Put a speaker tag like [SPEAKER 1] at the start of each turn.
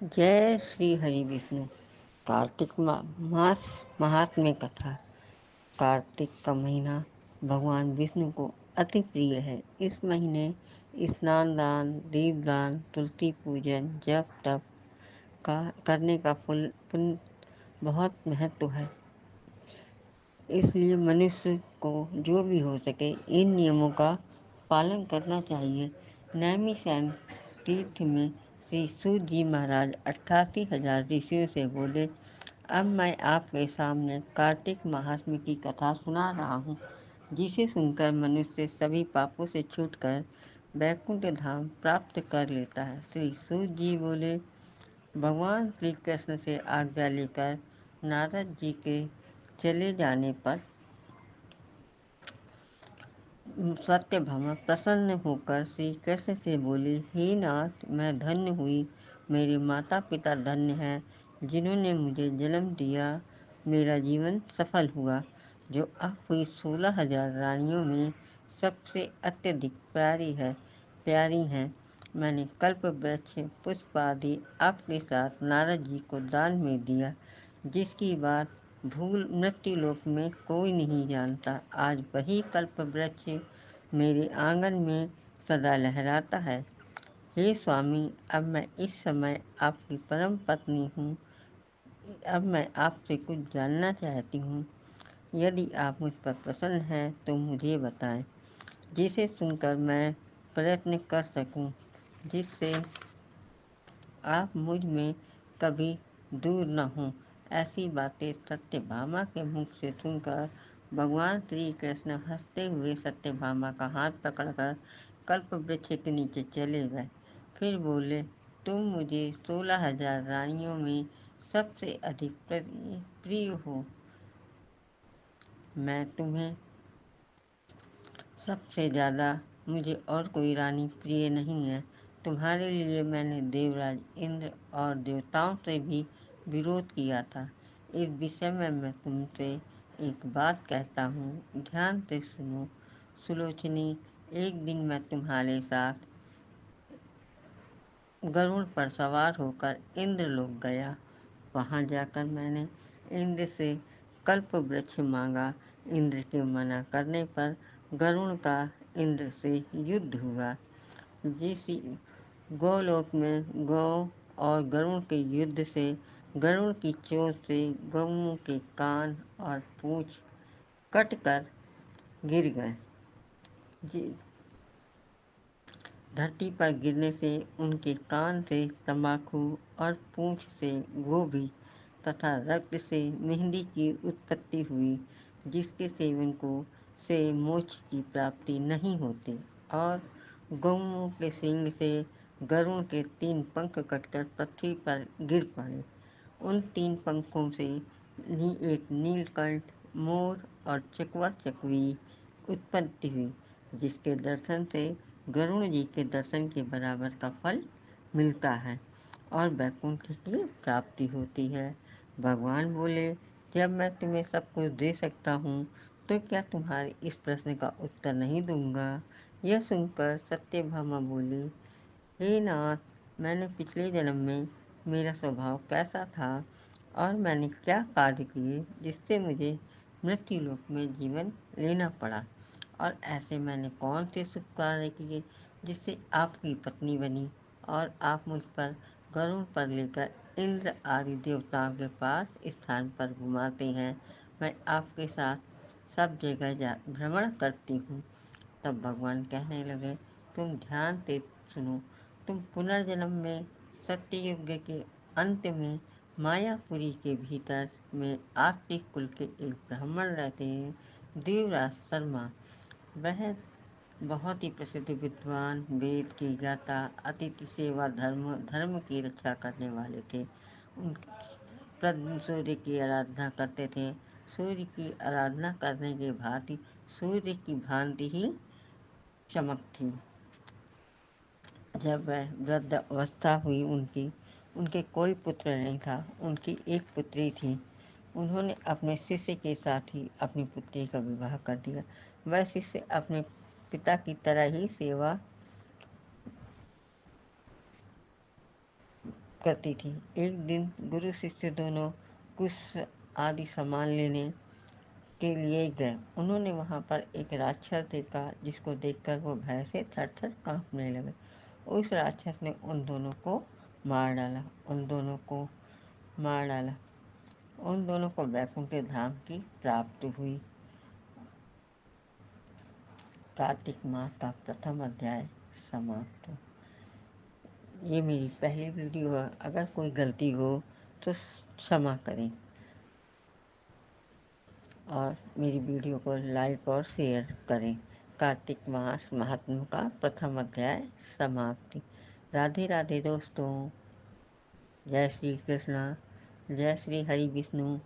[SPEAKER 1] जय श्री हरि विष्णु। कार्तिक मास महात्म्य कथा। कार्तिक का महीना भगवान विष्णु को अति प्रिय है। इस महीने स्नान दान, दीपदान, तुलसी पूजन, जप तप का करने का फल पुण्य बहुत महत्व है। इसलिए मनुष्य को जो भी हो सके इन नियमों का पालन करना चाहिए। नैमिषारण्य तीर्थ में श्री सूत जी महाराज 88,000 ऋषियों से बोले, अब मैं आपके सामने कार्तिक महात्म्य की कथा सुना रहा हूँ, जिसे सुनकर मनुष्य सभी पापों से छूटकर वैकुंठ धाम प्राप्त कर लेता है। श्री सूत जी बोले, भगवान श्री कृष्ण से आज्ञा लेकर नारद जी के चले जाने पर सत्यभामा प्रसन्न होकर श्री कृष्ण से बोली, हे नाथ, मैं धन्य हुई, मेरे माता पिता धन्य हैं, जिन्होंने मुझे जन्म दिया। मेरा जीवन सफल हुआ। जो आप हुई 16,000 रानियों में सबसे अत्यधिक प्यारी हैं। मैंने कल्प वृक्ष पुष्प आदि आपके साथ नारद जी को दान में दिया, जिसकी बात भूल मृत्यु लोक में कोई नहीं जानता। आज वही कल्प वृक्ष मेरे आंगन में सदा लहराता है। हे स्वामी, अब मैं इस समय आपकी परम पत्नी हूँ। अब मैं आपसे कुछ जानना चाहती हूँ। यदि आप मुझ पर प्रसन्न हैं तो मुझे बताएं, जिसे सुनकर मैं प्रयत्न कर सकूं, जिससे आप मुझ में कभी दूर न हों। ऐसी बातें सत्यभामा के मुख से सुनकर भगवान श्री कृष्ण हंसते हुए सत्यभामा का हाथ पकड़कर कल्प वृक्ष के नीचे चले गए। फिर बोले, तुम मुझे 16,000 रानियों में सबसे अधिक प्रिय हो। मैं तुम्हें सबसे ज़्यादा मुझे और कोई रानी प्रिय नहीं है। तुम्हारे लिए मैंने देवराज इंद्र और देवताओं से भी विरोध किया था। इस विषय में मैं तुमसे एक बात कहता हूँ, ध्यान से सुनो। सुलोचनी, एक दिन मैं तुम्हारे साथ गरुड़ पर सवार होकर इंद्रलोक गया। वहाँ जाकर मैंने इंद्र से कल्प वृक्ष मांगा। इंद्र के मना करने पर गरुड़ का इंद्र से युद्ध हुआ। जिस गोलोक में गौ और गरुड़ के युद्ध से गरुड़ की चोट से गौओं के कान और पूंछ कटकर गिर गए। धरती पर गिरने से उनके कान से तंबाकू और पूंछ से गोभी तथा रक्त से मेहंदी की उत्पत्ति हुई, जिसके सेवन को से मोक्ष की प्राप्ति नहीं होती। और गौओं के सींग से गरुड़ के 3 पंख कटकर पृथ्वी पर गिर पड़े। उन 3 पंखों से एक नीलकंठ, मोर और चकवा चकवी उत्पत्ति हुई, जिसके दर्शन से गरुड़ जी के दर्शन के बराबर का फल मिलता है और वैकुंठ की प्राप्ति होती है। भगवान बोले, जब मैं तुम्हें सब कुछ दे सकता हूँ तो क्या तुम्हारे इस प्रश्न का उत्तर नहीं दूंगा। यह सुनकर सत्यभामा बोली, हे नाथ, मैंने पिछले जन्म में मेरा स्वभाव कैसा था और मैंने क्या कार्य किए जिससे मुझे मृत्युलोक में जीवन लेना पड़ा, और ऐसे मैंने कौन से शुभ कार्य किए जिससे आपकी पत्नी बनी और आप मुझ पर गरुड़ पर लेकर इंद्र आदि देवताओं के पास स्थान पर घुमाते हैं। मैं आपके साथ सब जगह भ्रमण करती हूँ। तब भगवान कहने लगे, तुम ध्यान से सुनो। तुम पुनर्जन्म में सत्ययुग के अंत में मायापुरी के भीतर में आर्थिक कुल के एक ब्राह्मण रहते हैं, देवराज शर्मा। वह बहुत ही प्रसिद्ध विद्वान, वेद की ज्ञाता, अतिथि सेवा, धर्म की रक्षा करने वाले थे। उन प्रतिदिन सूर्य की आराधना करते थे। सूर्य की आराधना करने के भांति सूर्य की भांति ही चमक थी। जब वह वृद्ध अवस्था हुई उनके कोई पुत्र नहीं था। उनकी एक पुत्री थी। उन्होंने अपने शिष्य के साथ ही अपनी पुत्री का विवाह कर दिया। वह शिष्य अपने पिता की तरह ही सेवा करती थी। एक दिन गुरु शिष्य दोनों कुछ आदि सामान लेने के लिए गए। उन्होंने वहाँ पर एक राक्षस देखा, जिसको देखकर वो भय से थर-थर काँपने लगे। उस राक्षस ने उन दोनों को मार डाला। उन दोनों को वैकुंठ धाम की प्राप्ति हुई। कार्तिक मास का प्रथम अध्याय समाप्त। ये मेरी पहली वीडियो है। अगर कोई गलती हो तो क्षमा करें और मेरी वीडियो को लाइक और शेयर करें। कार्तिक मास महात्म्य का प्रथम अध्याय समाप्ति। राधे राधे दोस्तों। जय श्री कृष्णा। जय श्री हरि विष्णु।